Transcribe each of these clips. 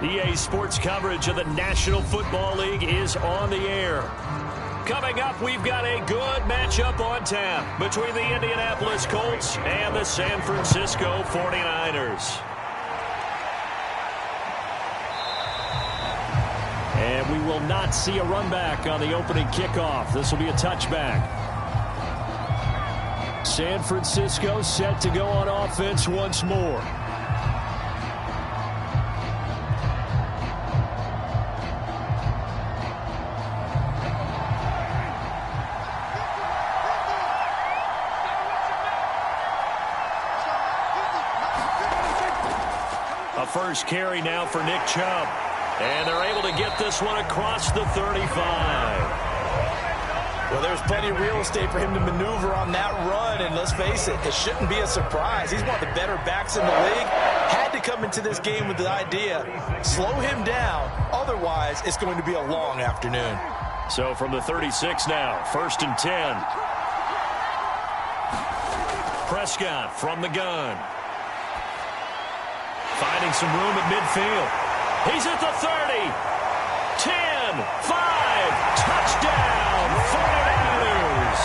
EA Sports coverage of the National Football League is on the air. Coming up, we've got a good matchup on tap between the Indianapolis Colts and the San Francisco 49ers. And we will not see a run back on the opening kickoff. This will be a touchback. San Francisco set to go on offense once more. A first carry now for Nick Chubb. And they're able to get this one across the 35. Well, there's plenty of real estate for him to maneuver on that run. And let's face it, it shouldn't be a surprise. He's one of the better backs in the league. Had to come into this game with the idea, slow him down. Otherwise, it's going to be a long afternoon. So from the 36 now, 1st and 10. Prescott from the gun. Finding some room at midfield. He's at the 30. 10, 5, touchdown, 49ers.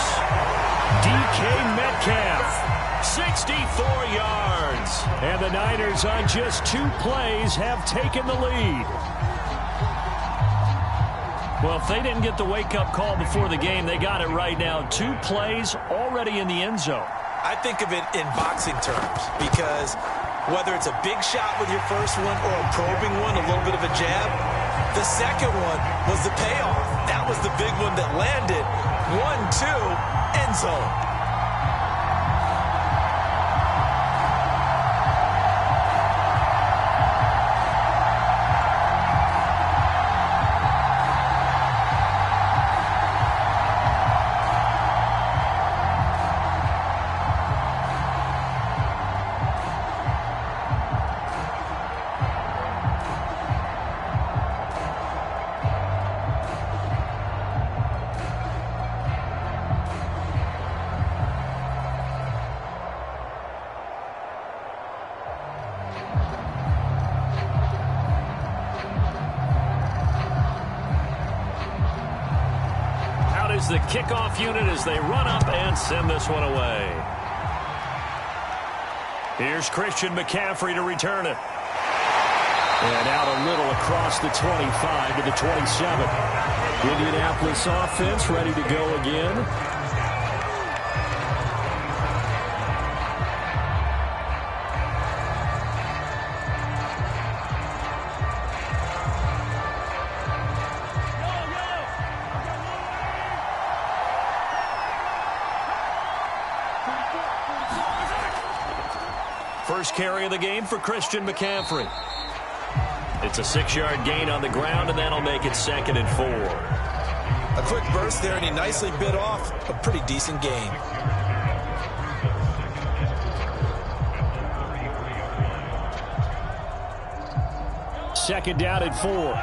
DK Metcalf, 64 yards. And the Niners on just 2 plays have taken the lead. Well, if they didn't get the wake-up call before the game, they got it right now. 2 plays already in the end zone. I think of it in boxing terms because whether it's a big shot with your first one or a probing one, a little bit of a jab, the second one was the payoff. That was the big one that landed. 1-2, end zone. The kickoff unit as they run up and send this one away. Here's Christian McCaffrey to return it. And out a little across the 25 to the 27. Indianapolis offense ready to go again. First carry of the game for Christian McCaffrey. It's a 6-yard gain on the ground, and that'll make it 2nd and 4. A quick burst there, and he nicely bit off a pretty decent gain. Second down and 4.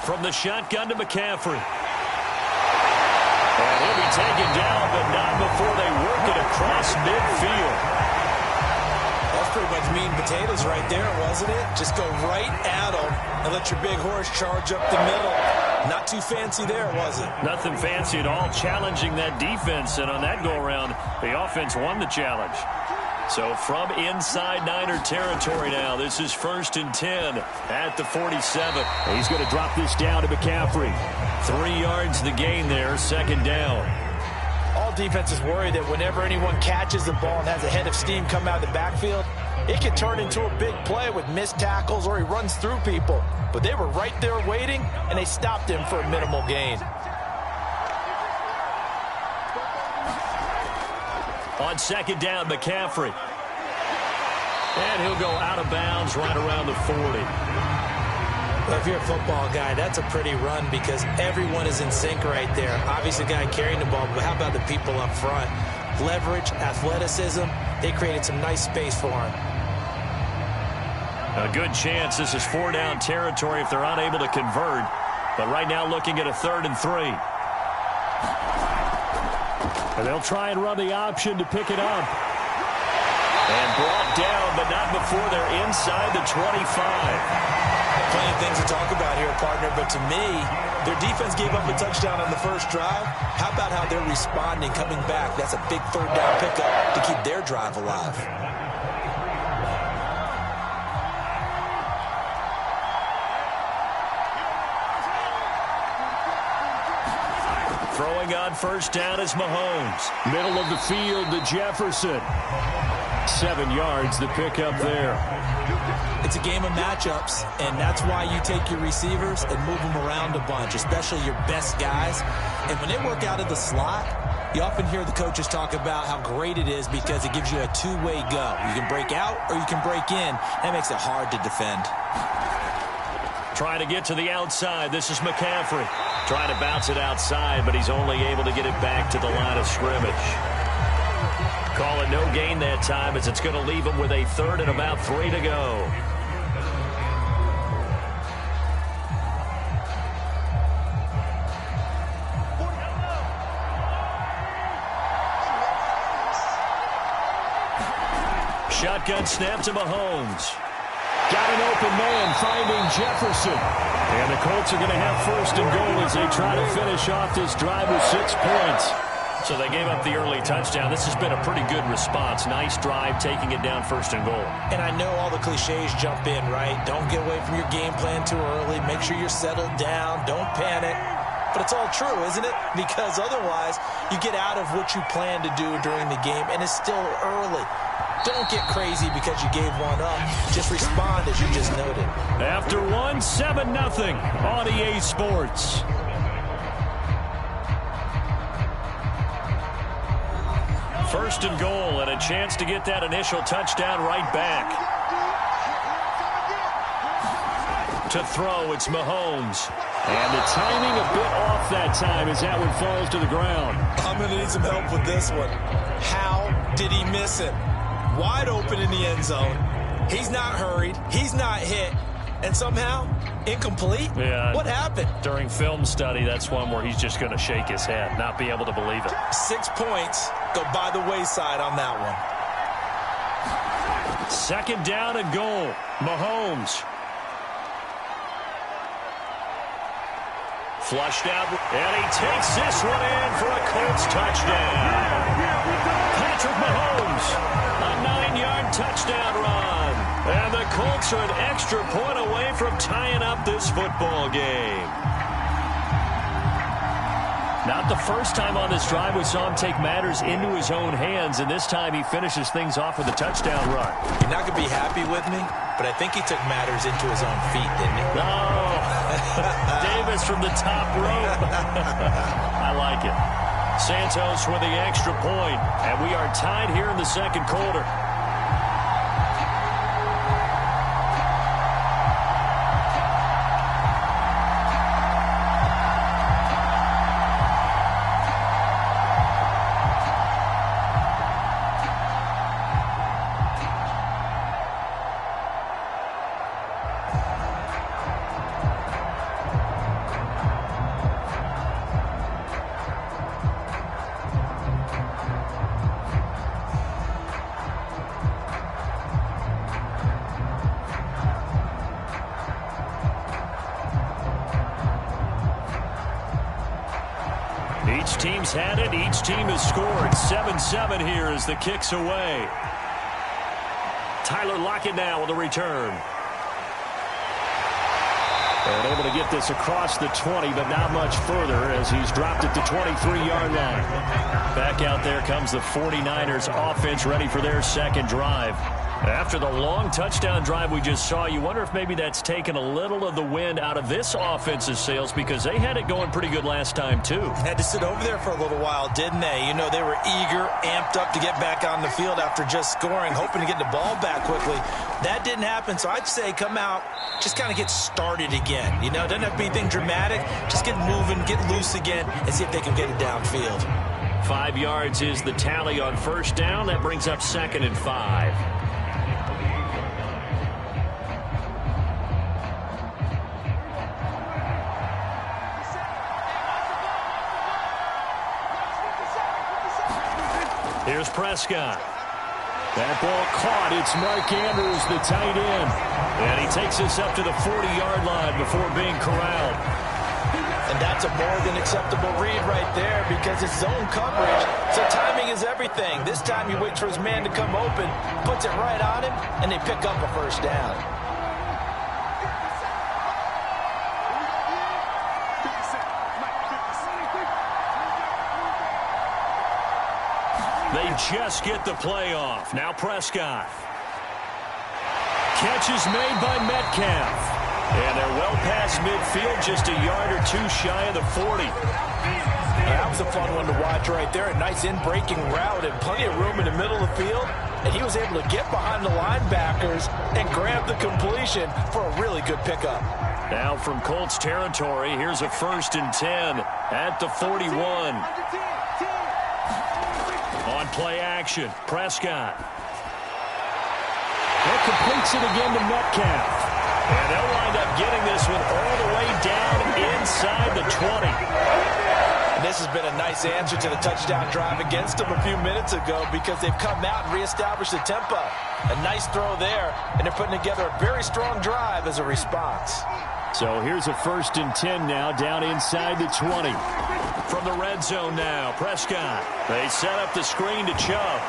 From the shotgun to McCaffrey. And he'll be taken down, but not before they work it across midfield. That's pretty much meat and potatoes right there, wasn't it? Just go right at them and let your big horse charge up the middle. Not too fancy there, was it? Nothing fancy at all, challenging that defense. And on that go-around, the offense won the challenge. So from inside Niner territory now, this is 1st and 10 at the 47. He's going to drop this down to McCaffrey. 3 yards the gain there, 2nd down. All defenses worry that whenever anyone catches the ball and has a head of steam come out of the backfield, it can turn into a big play with missed tackles or he runs through people. But they were right there waiting, and they stopped him for a minimal gain. On 2nd down, McCaffrey. And he'll go out of bounds right around the 40. Well, if you're a football guy, that's a pretty run because everyone is in sync right there. Obviously, the guy carrying the ball, but how about the people up front? Leverage, athleticism, they created some nice space for him. A good chance this is 4-down territory if they're unable to convert. But right now looking at a 3rd and 3. And they'll try and run the option to pick it up. And brought down, but not before they're inside the 25. Plenty of things to talk about here, partner, but to me, their defense gave up a touchdown on the first drive. How about how they're responding, coming back? That's a big third down pickup to keep their drive alive. Throwing on first down is Mahomes. Middle of the field to Jefferson. 7 yards, the pickup there. It's a game of matchups, and that's why you take your receivers and move them around a bunch, especially your best guys. And when they work out of the slot, you often hear the coaches talk about how great it is because it gives you a two-way go. You can break out or you can break in. That makes it hard to defend. Trying to get to the outside. This is McCaffrey. Trying to bounce it outside, but he's only able to get it back to the line of scrimmage. Call it no gain that time as it's going to leave him with a third and about 3 to go. Shotgun snap to Mahomes. Got an open man finding Jefferson. And the Colts are going to have first and goal as they try to finish off this drive with 6 points. So they gave up the early touchdown. This has been a pretty good response. Nice drive, taking it down first and goal. And I know all the cliches jump in, right? Don't get away from your game plan too early. Make sure you're settled down. Don't panic. But it's all true, isn't it? Because otherwise, you get out of what you plan to do during the game, and it's still early. Don't get crazy because you gave one up. Just respond as you just noted. After one, 7-0 on EA Sports. First and goal, and a chance to get that initial touchdown right back. To throw, it's Mahomes. And the timing a bit off that time as that one falls to the ground. I'm going to need some help with this one. How did he miss it? Wide open in the end zone. He's not hurried. He's not hit. And somehow, incomplete? Yeah. What happened? During film study, that's one where he's just going to shake his head, not be able to believe it. 6 points go by the wayside on that one. Second down and goal. Mahomes. Flushed out, and he takes this one in for a Colts touchdown. Patrick Mahomes, a 9-yard touchdown run. And the Colts are an extra point away from tying up this football game. Not the first time on this drive we saw him take matters into his own hands, and this time he finishes things off with a touchdown run. You're not going to be happy with me, but I think he took matters into his own feet, didn't he? No. Davis from the top rope. I like it. Santos with the extra point, and we are tied here in the second quarter. Each team's had it. Each team has scored. 7-7 here as the kick's away. Tyler Lockett now with a return. And able to get this across the 20, but not much further as he's dropped it to 23-yard line. Back out there comes the 49ers offense ready for their second drive. After the long touchdown drive we just saw, you wonder if maybe that's taken a little of the wind out of this offense's sails because they had it going pretty good last time, too. Had to sit over there for a little while, didn't they? You know, they were eager, amped up to get back on the field after just scoring, hoping to get the ball back quickly. That didn't happen, so I'd say come out, just kind of get started again. You know, doesn't have to be anything dramatic. Just get moving, get loose again, and see if they can get it downfield. 5 yards is the tally on first down. That brings up 2nd and 5. Here's Prescott. That ball caught. It's Mark Andrews, the tight end. And he takes us up to the 40-yard line before being corralled. And that's a more than acceptable read right there because it's zone coverage, so timing is everything. This time he waits for his man to come open, puts it right on him, and they pick up a first down. They just get the play off. Now Prescott. Catch is made by Metcalf. And they're well past midfield, just a yard or two shy of the 40. That was a fun one to watch right there. A nice in-breaking route and plenty of room in the middle of the field. And he was able to get behind the linebackers and grab the completion for a really good pickup. Now from Colts territory, here's a 1st and 10 at the 41. On play action, Prescott. That completes it again to Metcalf. And they'll wind up getting this one all the way down inside the 20. And this has been a nice answer to the touchdown drive against them a few minutes ago because they've come out and reestablished the tempo. A nice throw there, and they're putting together a very strong drive as a response. So here's a 1st and 10 now down inside the 20. From the red zone now, Prescott. They set up the screen to Chubb.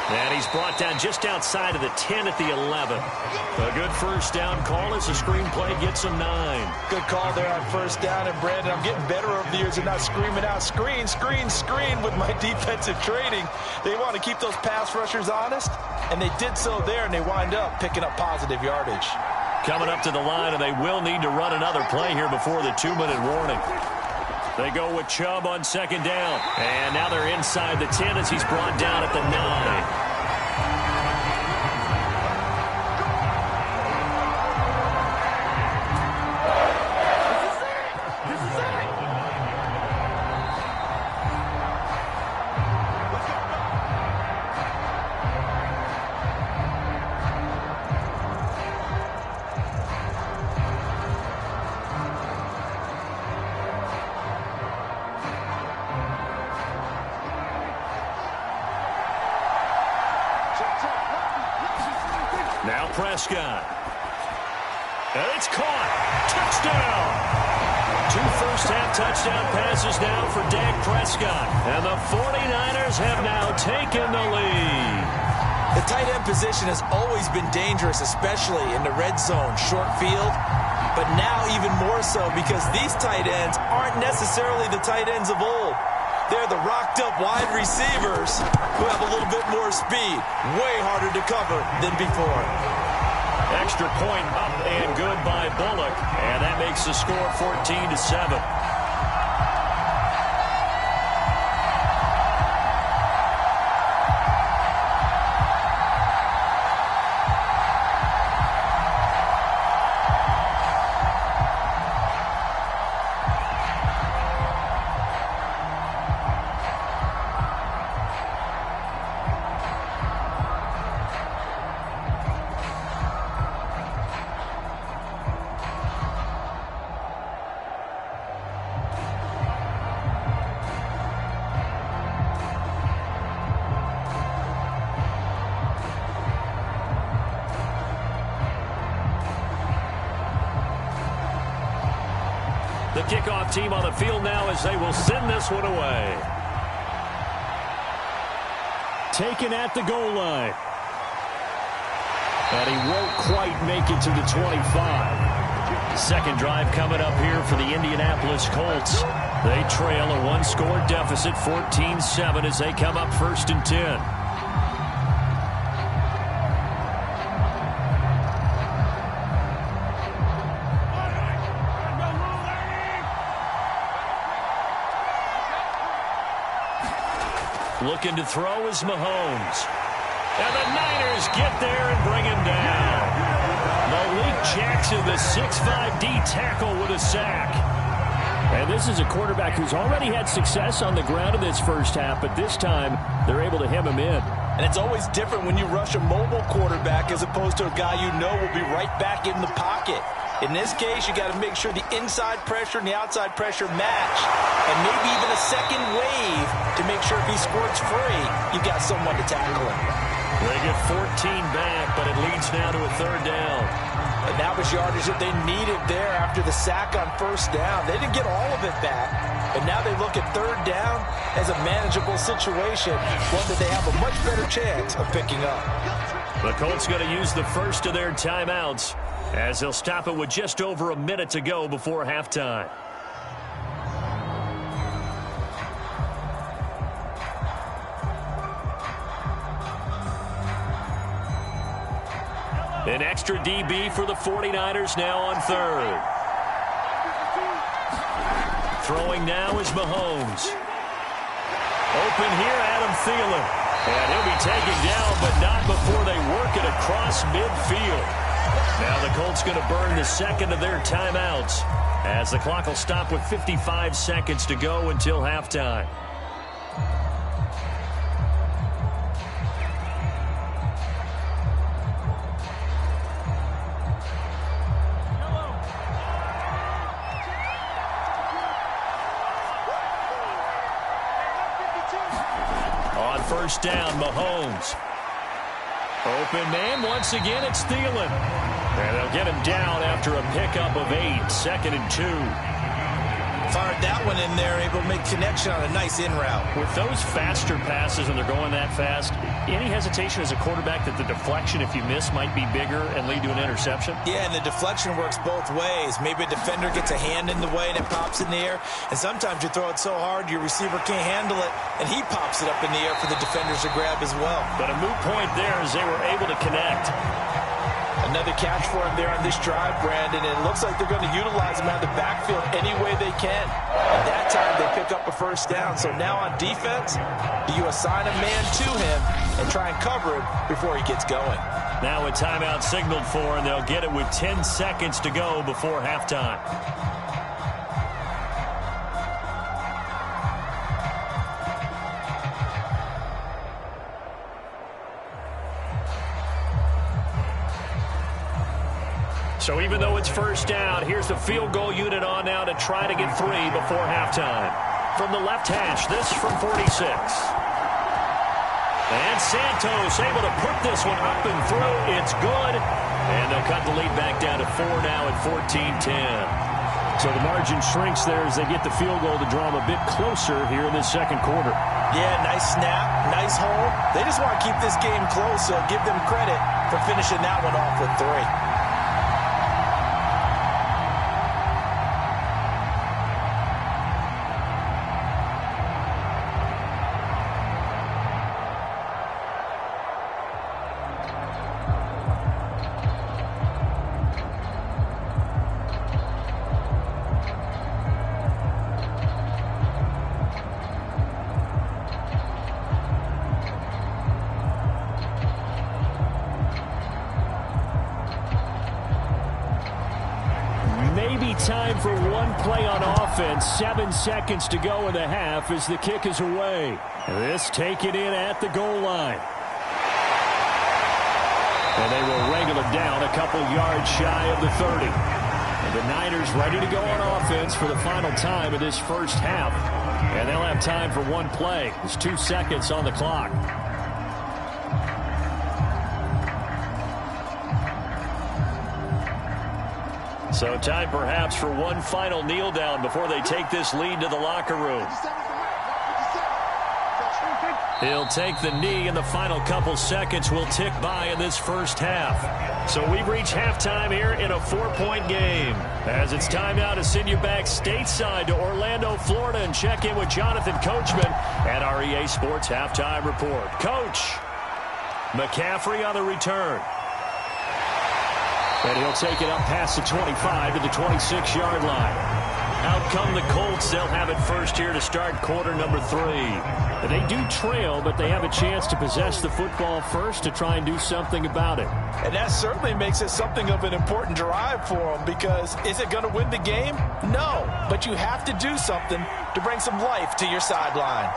And he's brought down just outside of the 10 at the 11. A good first down call as the screen play gets him 9. Good call there on first down. And, Brandon, I'm getting better over the years and not screaming out, screen, screen, screen with my defensive training. They want to keep those pass rushers honest, and they did so there, and they wind up picking up positive yardage. Coming up to the line, and they will need to run another play here before the 2-minute warning. They go with Chubb on 2nd down. And now they're inside the 10 as he's brought down at the 9. Now Prescott. And it's caught. Touchdown. 2 first-half touchdown passes now for Dak Prescott. And the 49ers have now taken the lead. The tight end position has always been dangerous, especially in the red zone, short field. But now even more so because these tight ends aren't necessarily the tight ends of old. They're the rocked-up wide receivers who have a little bit more speed. Way harder to cover than before. Extra point up and good by Bullock. And that makes the score 14-7. The kickoff team on the field now as they will send this one away. Taken at the goal line. And he won't quite make it to the 25. Second drive coming up here for the Indianapolis Colts. They trail a one-score deficit, 14-7, as they come up 1st and 10. Looking to throw is Mahomes. And the Niners get there and bring him down. Malik Jackson, the 6'5" D tackle with a sack. And this is a quarterback who's already had success on the ground in this first half, but this time they're able to hem him in. And it's always different when you rush a mobile quarterback as opposed to a guy you know will be right back in the pocket. In this case, you got to make sure the inside pressure and the outside pressure match. And maybe even a second wave to make sure if he squirts free, you've got someone to tackle him. They get 14 back, but it leads now to a third down. And that was yardage that they needed there after the sack on first down. They didn't get all of it back, but now they look at third down as a manageable situation, one that they have a much better chance of picking up. The Colts going to use the first of their timeouts as they'll stop it with just over a minute to go before halftime. An extra DB for the 49ers now on third. Throwing now is Mahomes. Open here, Adam Thielen. And he'll be taken down, but not before they work it across midfield. Now the Colts going to burn the second of their timeouts as the clock will stop with 55 seconds to go until halftime. First down, Mahomes. Open man, once again, it's Thielen. And they'll get him down after a pickup of 8, 2nd and 2. Fired that one in there, able to make connection on a nice in route. With those faster passes and they're going that fast, any hesitation as a quarterback that the deflection, if you miss, might be bigger and lead to an interception? Yeah, and the deflection works both ways. Maybe a defender gets a hand in the way and it pops in the air. And sometimes you throw it so hard your receiver can't handle it, and he pops it up in the air for the defenders to grab as well. But a moot point there as they were able to connect. Another catch for him there on this drive, Brandon. And it looks like they're going to utilize him out of the backfield any way they can. And that time they pick up a first down. So now on defense, you assign a man to him and try and cover him before he gets going. Now a timeout signaled for, and they'll get it with 10 seconds to go before halftime. So even though it's first down, here's the field goal unit on now to try to get 3 before halftime. From the left hash, this from 46. And Santos able to put this one up and through. It's good. And they'll cut the lead back down to 4 now at 14-10. So the margin shrinks there as they get the field goal to draw them a bit closer here in this second quarter. Yeah, nice snap, nice hole. They just want to keep this game close, so give them credit for finishing that one off with 3. Time for one play on offense. 7 seconds to go in the half as the kick is away. This taken in at the goal line. And they will wrangle it down a couple yards shy of the 30. And the Niners ready to go on offense for the final time of this first half. And they'll have time for one play. There's 2 seconds on the clock. So time perhaps for one final kneel down before they take this lead to the locker room. He'll take the knee, and the final couple seconds will tick by in this first half. So we've reached halftime here in a 4-point game. As it's time now to send you back stateside to Orlando, Florida, and check in with Jonathan Coachman at our EA Sports Halftime Report. Coach, McCaffrey on the return. And he'll take it up past the 25 to the 26-yard line. Out come the Colts. They'll have it first here to start quarter number 3. They do trail, but they have a chance to possess the football first to try and do something about it. And that certainly makes it something of an important drive for them, because is it going to win the game? No, but you have to do something to bring some life to your sideline.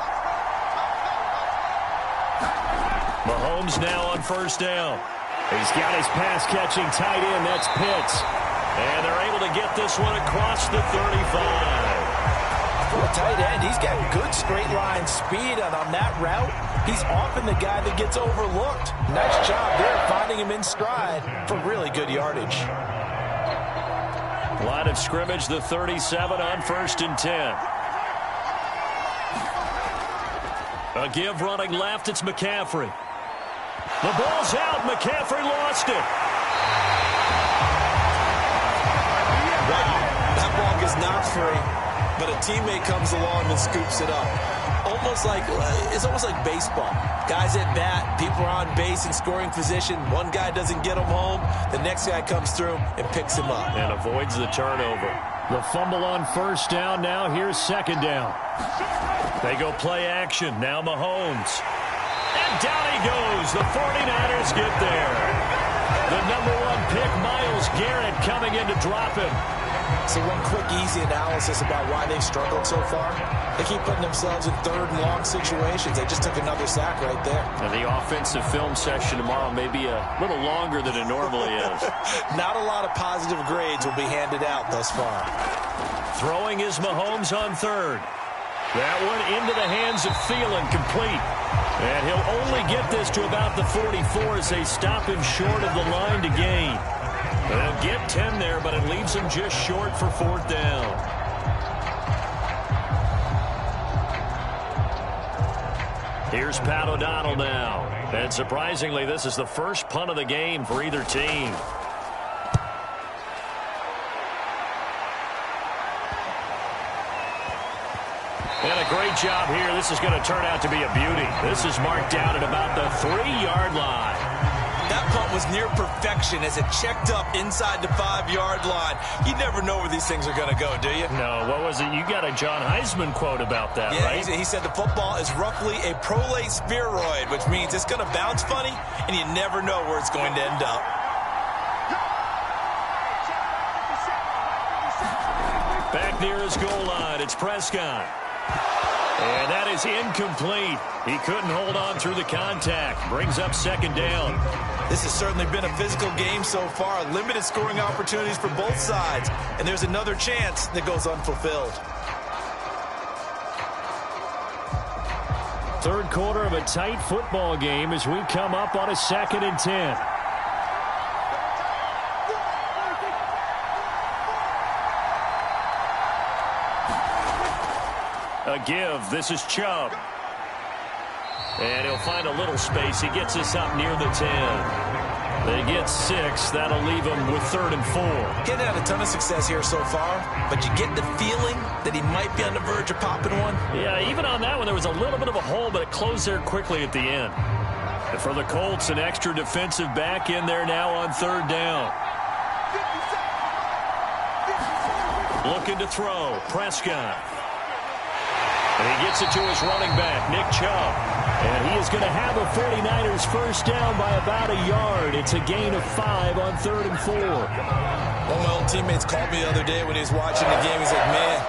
Mahomes now on first down. He's got his pass-catching tight end. That's Pitts. And they're able to get this one across the 35. for a tight end. He's got good straight line speed, and on that route, he's often the guy that gets overlooked. Nice job there finding him in stride for really good yardage. Line of scrimmage, the 37 on 1st and 10. A give running left, it's McCaffrey. The ball's out, McCaffrey lost it. Wow, that ball is not free, but a teammate comes along and scoops it up. It's almost like baseball. Guys at bat, people are on base in scoring position. One guy doesn't get him home. The next guy comes through and picks him up. And avoids the turnover. The fumble on 1st down. Now here's 2nd down. They go play action. Now Mahomes. And down he goes. The 49ers get there. The #1 pick, Myles Garrett, coming in to drop him. So one quick, easy analysis about why they've struggled so far. They keep putting themselves in 3rd and long situations. They just took another sack right there. And the offensive film session tomorrow may be a little longer than it normally is. Not a lot of positive grades will be handed out thus far. Throwing is Mahomes on 3rd. That one into the hands of Thielen, complete. And he'll only get this to about the 44 as they stop him short of the line to gain. They'll get 10 there, but it leaves him just short for 4th down. Here's Pat O'Donnell now. And surprisingly, this is the first punt of the game for either team. And a great job here. This is going to turn out to be a beauty. This is marked down at about the 3-yard line. That punt was near perfection as it checked up inside the 5-yard line. You never know where these things are going to go, do you? No, what was it? You got a John Heisman quote about that, right? He said the football is roughly a prolate spheroid, which means it's going to bounce funny, and you never know where it's going to end up. Back near his goal line, it's Prescott. And that is incomplete. He couldn't hold on through the contact. Brings up 2nd down. This has certainly been a physical game so far. Limited scoring opportunities for both sides. And there's another chance that goes unfulfilled. 3rd quarter of a tight football game as we come up on a 2nd and 10. A give. This is Chubb. And he'll find a little space. He gets us up near the 10. They get 6. That'll leave him with 3rd and 4. Getting had a ton of success here so far, but you get the feeling that he might be on the verge of popping one. Yeah, even on that one, there was a little bit of a hole, but it closed there quickly at the end. And for the Colts, an extra defensive back in there now on 3rd down. Looking to throw. Prescott. And he gets it to his running back, Nick Chubb. And he is going to have a 49ers first down by about a yard. It's a gain of 5 on 3rd and 4. One of my old teammates called me the other day when he was watching the game. He's like, man,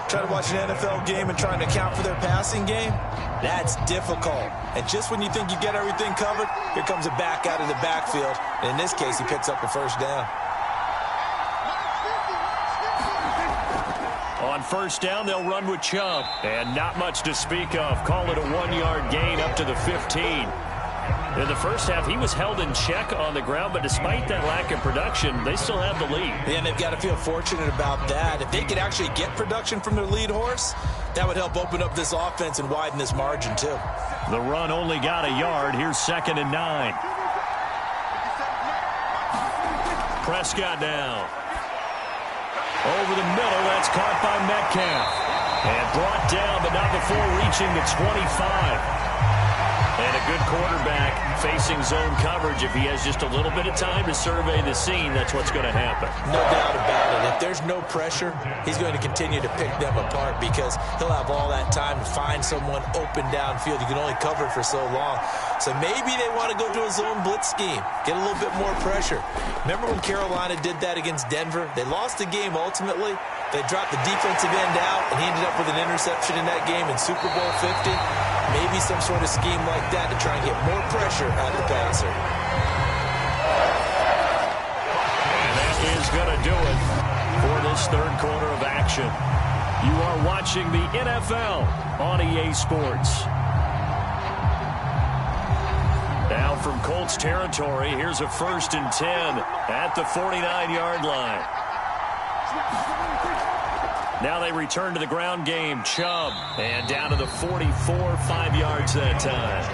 trying to watch an NFL game and trying to account for their passing game, that's difficult. And just when you think you get everything covered, here comes a back out of the backfield. And in this case, he picks up a first down. On 1st down, they'll run with Chubb. And not much to speak of. Call it a 1-yard gain up to the 15. In the first half, he was held in check on the ground, but despite that lack of production, they still have the lead. Yeah, and they've got to feel fortunate about that. If they could actually get production from their lead horse, that would help open up this offense and widen this margin, too. The run only got a yard. Here's 2nd and 9. Prescott now. Over the middle, that's caught by Metcalf. And brought down, but not before reaching the 25. And a good quarterback facing zone coverage. If he has just a little bit of time to survey the scene, that's what's going to happen. No doubt about it. If there's no pressure, he's going to continue to pick them apart because he'll have all that time to find someone open downfield. You can only cover for so long. So maybe they want to go to a zone blitz scheme, get a little bit more pressure. Remember when Carolina did that against Denver? They lost the game ultimately. They dropped the defensive end out, and he ended up with an interception in that game in Super Bowl 50. Maybe some sort of scheme like that to try and get more pressure out of the passer. And that is going to do it for this 3rd quarter of action. You are watching the NFL on EA Sports. Now from Colts territory, here's a 1st and 10 at the 49-yard line. Now they return to the ground game. Chubb, and down to the 44, 5 yards that time.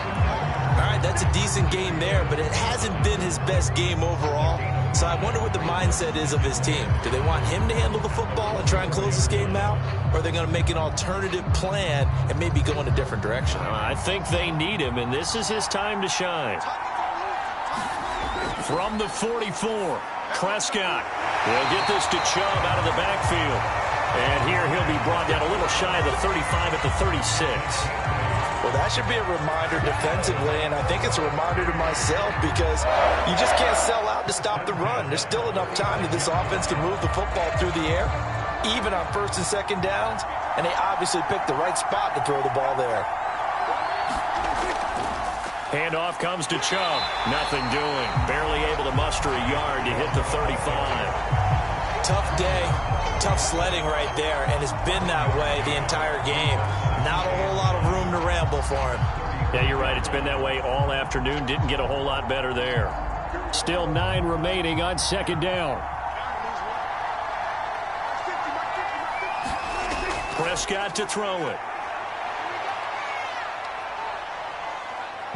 All right, that's a decent game there, but it hasn't been his best game overall. So I wonder what the mindset is of his team. Do they want him to handle the football and try and close this game out? Or are they going to make an alternative plan and maybe go in a different direction? I think they need him, and this is his time to shine. From the 44, Prescott will get this to Chubb out of the backfield. And here he'll be brought down a little shy of the 35 at the 36. Well, that should be a reminder defensively, and I think it's a reminder to myself because you just can't sell out to stop the run. There's still enough time that this offense can move the football through the air, even on 1st and 2nd downs, and they obviously picked the right spot to throw the ball there. Handoff comes to Chubb. Nothing doing. Barely able to muster a yard to hit the 35. Tough day, tough sledding right there, and it's been that way the entire game. Not a whole lot of room to ramble for him. Yeah, you're right. It's been that way all afternoon. Didn't get a whole lot better there. Still 9 remaining on 2nd down. Prescott to throw it.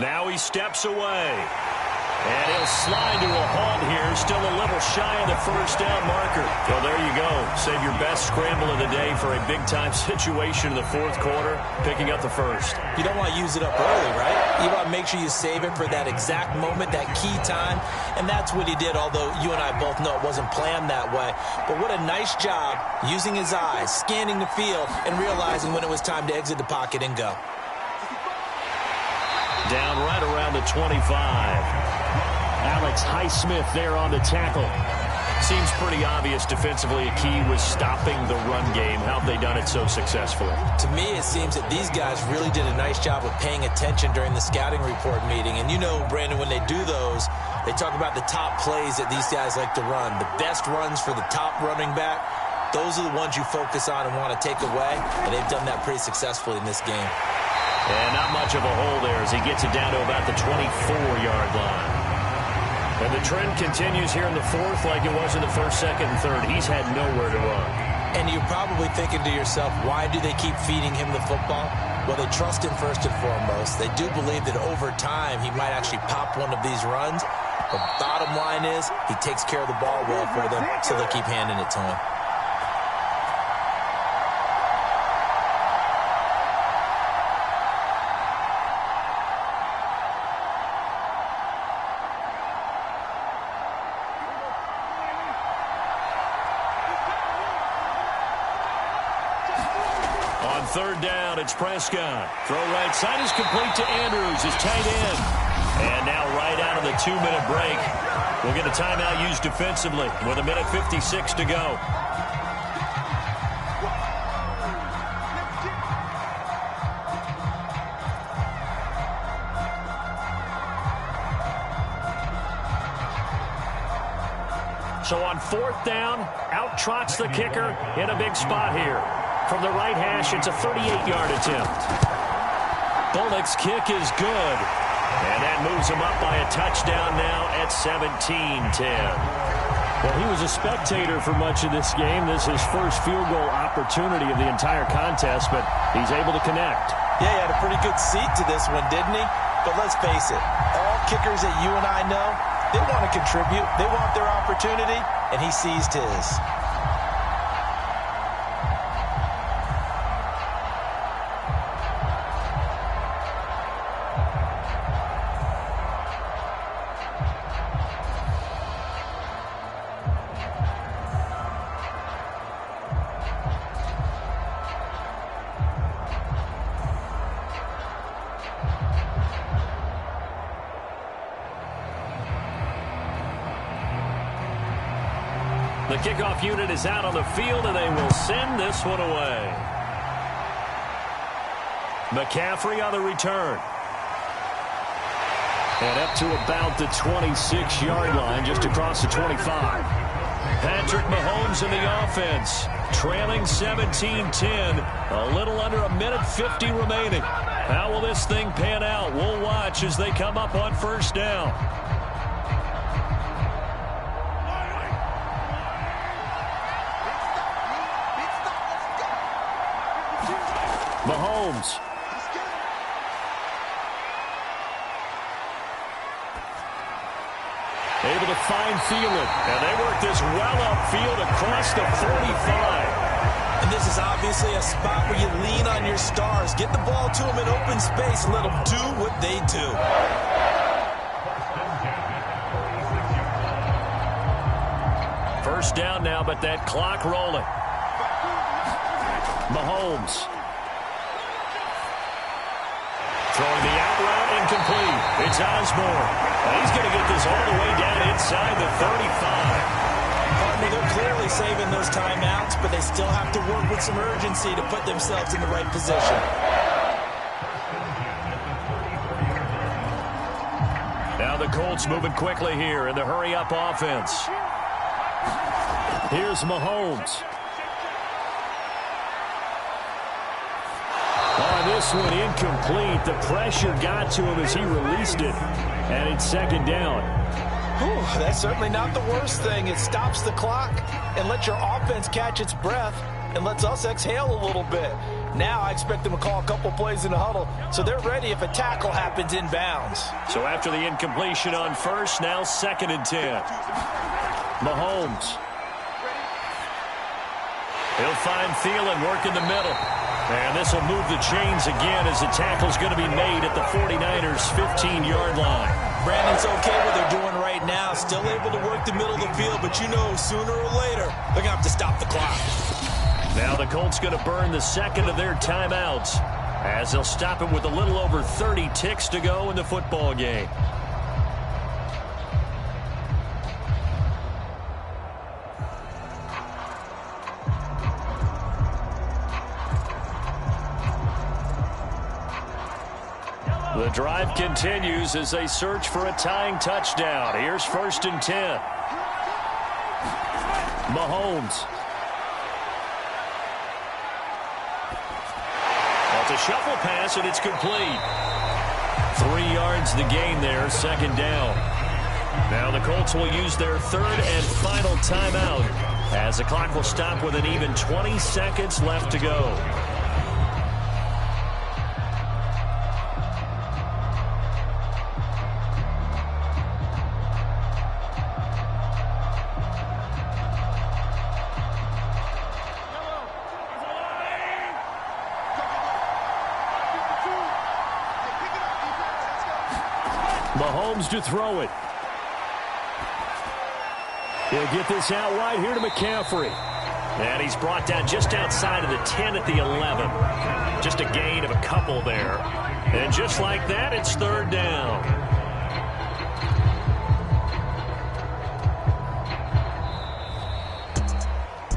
Now he steps away. And he'll slide to a halt here. Still a little shy of the 1st down marker. Well, there you go. Save your best scramble of the day for a big-time situation in the 4th quarter, picking up the 1st. You don't want to use it up early, right? You want to make sure you save it for that exact moment, that key time. And that's what he did, although you and I both know it wasn't planned that way. But what a nice job using his eyes, scanning the field, and realizing when it was time to exit the pocket and go. Down right around the 25. Alex Highsmith there on the tackle. Seems pretty obvious defensively a key was stopping the run game. How have they done it so successfully? To me, it seems that these guys really did a nice job of paying attention during the scouting report meeting. And you know, Brandon, when they do those, they talk about the top plays that these guys like to run. The best runs for the top running back, those are the ones you focus on and want to take away. And they've done that pretty successfully in this game. And not much of a hole there as he gets it down to about the 24-yard line. And the trend continues here in the 4th like it was in the 1st, 2nd, and 3rd. He's had nowhere to run. And you're probably thinking to yourself, why do they keep feeding him the football? Well, they trust him first and foremost. They do believe that over time he might actually pop one of these runs. But bottom line is he takes care of the ball well for them, so they'll keep handing it to him. On 3rd down, it's Prescott. Throw right side is complete to Andrews, his tight end. And now right out of the 2-minute break, we'll get a timeout used defensively with 1:56 to go. So on 4th down, out trots the kicker in a big spot here. From the right hash, it's a 38-yard attempt. Bullock's kick is good. And that moves him up by a touchdown now at 17-10. Well, he was a spectator for much of this game. This is his first field goal opportunity of the entire contest, but he's able to connect. Yeah, he had a pretty good seat to this one, didn't he? But let's face it, all kickers that you and I know, they want to contribute. They want their opportunity, and he seized his. The kickoff unit is out on the field, and they will send this one away. McCaffrey on the return. And up to about the 26-yard line, just across the 25. Patrick Mahomes in the offense, trailing 17-10, a little under a minute 50 remaining. How will this thing pan out? We'll watch as they come up on first down. Mahomes. Able to find Thielen, and they work this well upfield across the 45. And this is obviously a spot where you lean on your stars. Get the ball to them in open space and let them do what they do. First down now, but that clock rolling. Mahomes. Throwing the out route incomplete. It's Osborne. And he's going to get this all the way down inside the 35. Partner, they're clearly saving those timeouts, but they still have to work with some urgency to put themselves in the right position. Now the Colts moving quickly here in the hurry-up offense. Here's Mahomes. On this one, incomplete. The pressure got to him as he released it. And it's second down. Whew, that's certainly not the worst thing. It stops the clock and lets your offense catch its breath and lets us exhale a little bit. Now I expect them to call a couple plays in the huddle so they're ready if a tackle happens inbounds. So after the incompletion on first, now 2nd and 10. Mahomes. He'll find Thielen working the middle. And this will move the chains again as the tackle's going to be made at the 49ers' 15-yard line. Brandon's okay what they're doing right now. Still able to work the middle of the field, but you know sooner or later they're going to have to stop the clock. Now the Colts going to burn the second of their timeouts as they'll stop it with a little over 30 ticks to go in the football game. The drive continues as they search for a tying touchdown. Here's 1st and 10. Mahomes. That's a shuffle pass, and it's complete. 3 yards the gain there, 2nd down. Now the Colts will use their 3rd and final timeout as the clock will stop with an even 20 seconds left to go. Mahomes to throw it. He'll get this out wide here to McCaffrey. And he's brought down just outside of the 10 at the 11. Just a gain of a couple there. And just like that, it's 3rd down.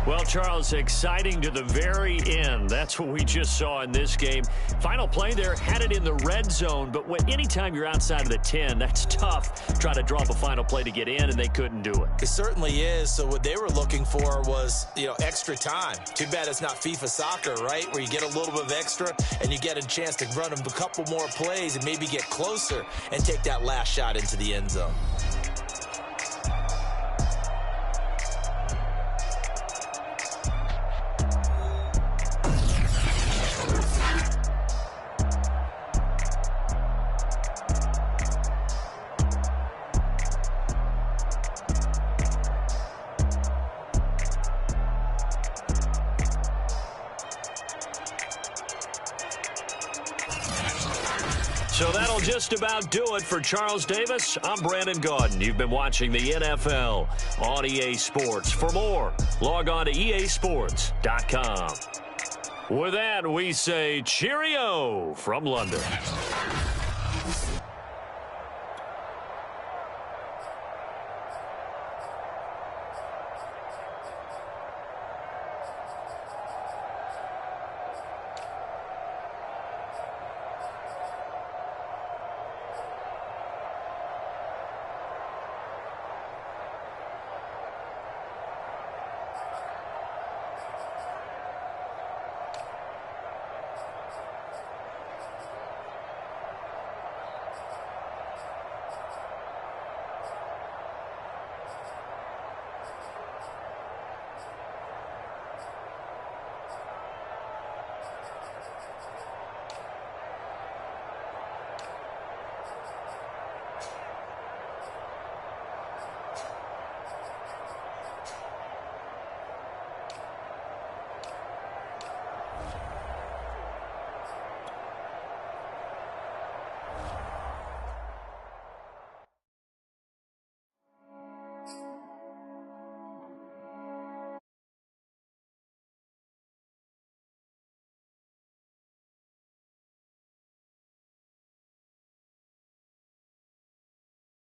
Well, Charles, exciting to the very end. That's what we just saw in this game. Final play there, had it in the red zone, but anytime you're outside of the 10, that's tough. Try to draw up a final play to get in, and they couldn't do it. It certainly is. So what they were looking for was, extra time. Too bad it's not FIFA soccer, right, where you get a little bit of extra and you get a chance to run a couple more plays and maybe get closer and take that last shot into the end zone. So that'll just about do it for Charles Davis. I'm Brandon Gaudin. You've been watching the NFL on EA Sports. For more, log on to easports.com. With that, we say cheerio from London.